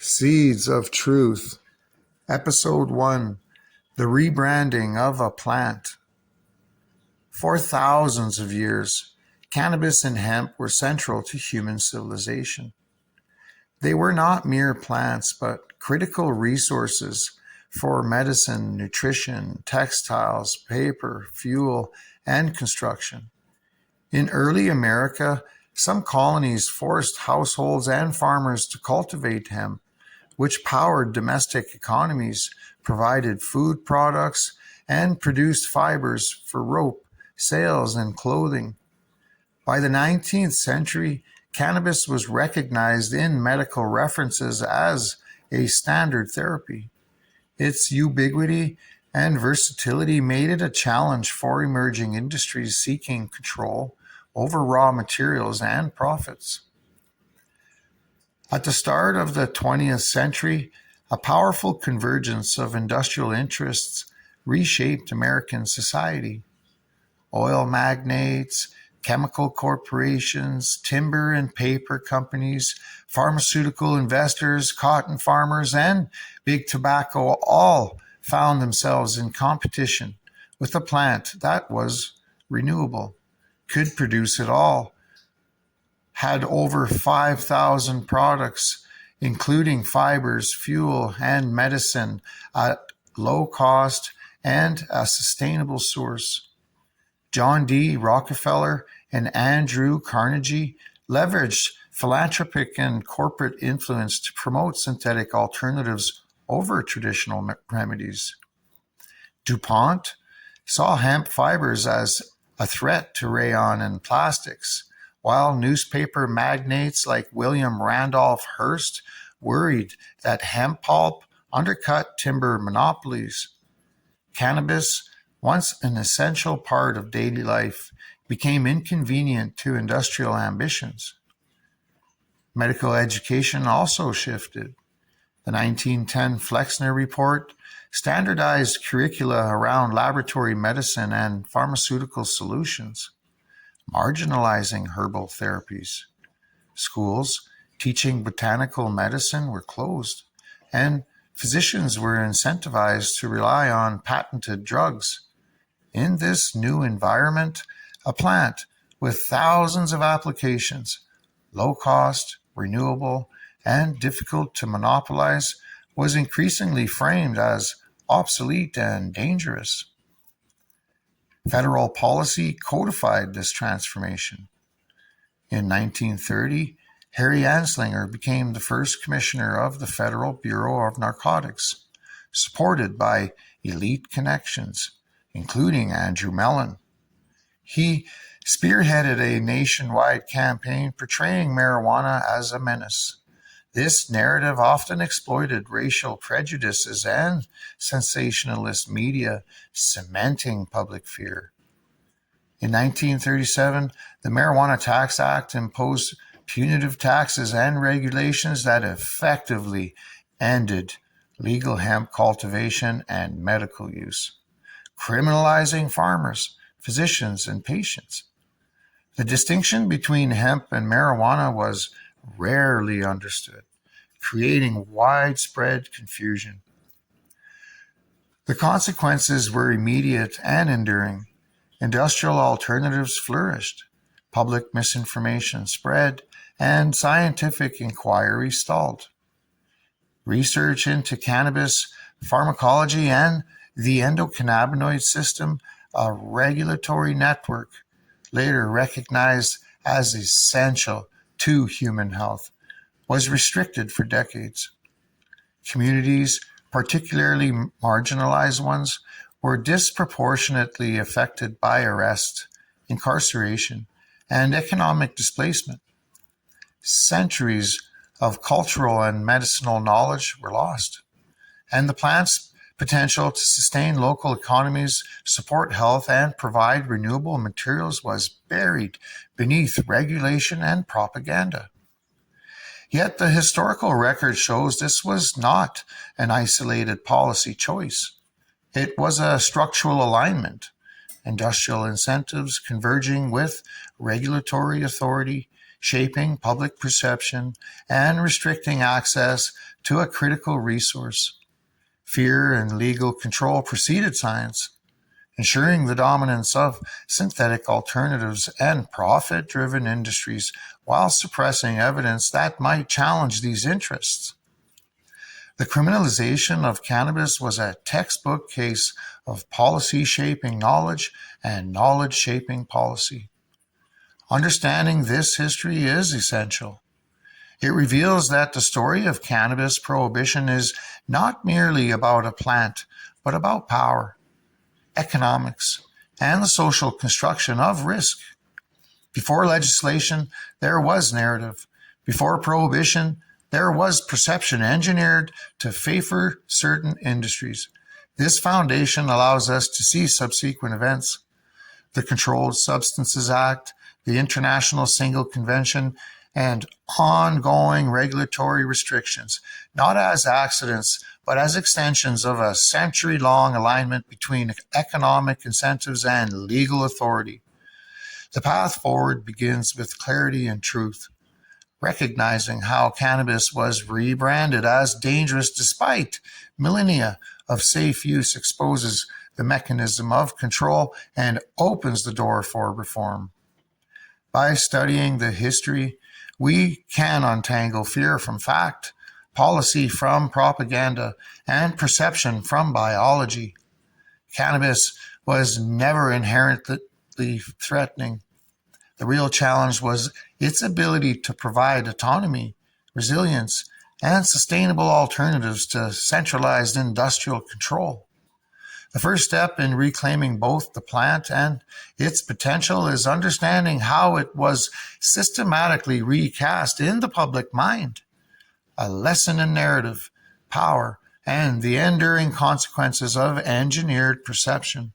Seeds of Truth, Episode 1, The Rebranding of a Plant. For thousands of years, cannabis and hemp were central to human civilization. They were not mere plants, but critical resources for medicine, nutrition, textiles, paper, fuel, and construction. In early America, some colonies forced households and farmers to cultivate hemp, which powered domestic economies, provided food products, and produced fibers for rope, sails, and clothing. By the 19th century, cannabis was recognized in medical references as a standard therapy. Its ubiquity and versatility made it a challenge for emerging industries seeking control over raw materials and profits. At the start of the 20th century, a powerful convergence of industrial interests reshaped American society. Oil magnates, chemical corporations, timber and paper companies, pharmaceutical investors, cotton farmers, and big tobacco all found themselves in competition with a plant that was renewable, could produce it all, had over 5,000 products, including fibers, fuel, and medicine at low cost and a sustainable source. John D. Rockefeller and Andrew Carnegie leveraged philanthropic and corporate influence to promote synthetic alternatives over traditional remedies. DuPont saw hemp fibers as a threat to rayon and plastics, while newspaper magnates like William Randolph Hearst worried that hemp pulp undercut timber monopolies. Cannabis, once an essential part of daily life, became inconvenient to industrial ambitions. Medical education also shifted. The 1910 Flexner Report standardized curricula around laboratory medicine and pharmaceutical solutions, marginalizing herbal therapies. Schools teaching botanical medicine were closed, and physicians were incentivized to rely on patented drugs. In this new environment, a plant with thousands of applications, low cost, renewable, and difficult to monopolize, was increasingly framed as obsolete and dangerous. Federal policy codified this transformation. In 1930, Harry Anslinger became the first commissioner of the Federal Bureau of Narcotics, supported by elite connections, including Andrew Mellon. He spearheaded a nationwide campaign portraying marijuana as a menace. This narrative often exploited racial prejudices and sensationalist media, cementing public fear. In 1937, the Marijuana Tax Act imposed punitive taxes and regulations that effectively ended legal hemp cultivation and medical use, criminalizing farmers, physicians, and patients. The distinction between hemp and marijuana was rarely understood, creating widespread confusion. The consequences were immediate and enduring. Industrial alternatives flourished, public misinformation spread, and scientific inquiry stalled. Research into cannabis, pharmacology, and the endocannabinoid system, a regulatory network later recognized as essential to human health, was restricted for decades. Communities, particularly marginalized ones, were disproportionately affected by arrest, incarceration, and economic displacement. Centuries of cultural and medicinal knowledge were lost, and the plant's potential to sustain local economies, support health, and provide renewable materials was buried beneath regulation and propaganda. Yet the historical record shows this was not an isolated policy choice. It was a structural alignment, industrial incentives converging with regulatory authority, shaping public perception and restricting access to a critical resource. Fear and legal control preceded science, ensuring the dominance of synthetic alternatives and profit-driven industries while suppressing evidence that might challenge these interests. The criminalization of cannabis was a textbook case of policy shaping knowledge and knowledge shaping policy. Understanding this history is essential. It reveals that the story of cannabis prohibition is not merely about a plant, but about power, economics, and the social construction of risk. Before legislation, there was narrative. Before prohibition, there was perception engineered to favor certain industries. This foundation allows us to see subsequent events. The Controlled Substances Act, the International Single Convention, and ongoing regulatory restrictions, not as accidents, but as extensions of a century-long alignment between economic incentives and legal authority. The path forward begins with clarity and truth, recognizing how cannabis was rebranded as dangerous despite millennia of safe use exposes the mechanism of control and opens the door for reform. By studying the history, we can untangle fear from fact, policy from propaganda, and perception from biology. Cannabis was never inherently threatening. The real challenge was its ability to provide autonomy, resilience, and sustainable alternatives to centralized industrial control. The first step in reclaiming both the plant and its potential is understanding how it was systematically recast in the public mind. A lesson in narrative, power, and the enduring consequences of engineered perception.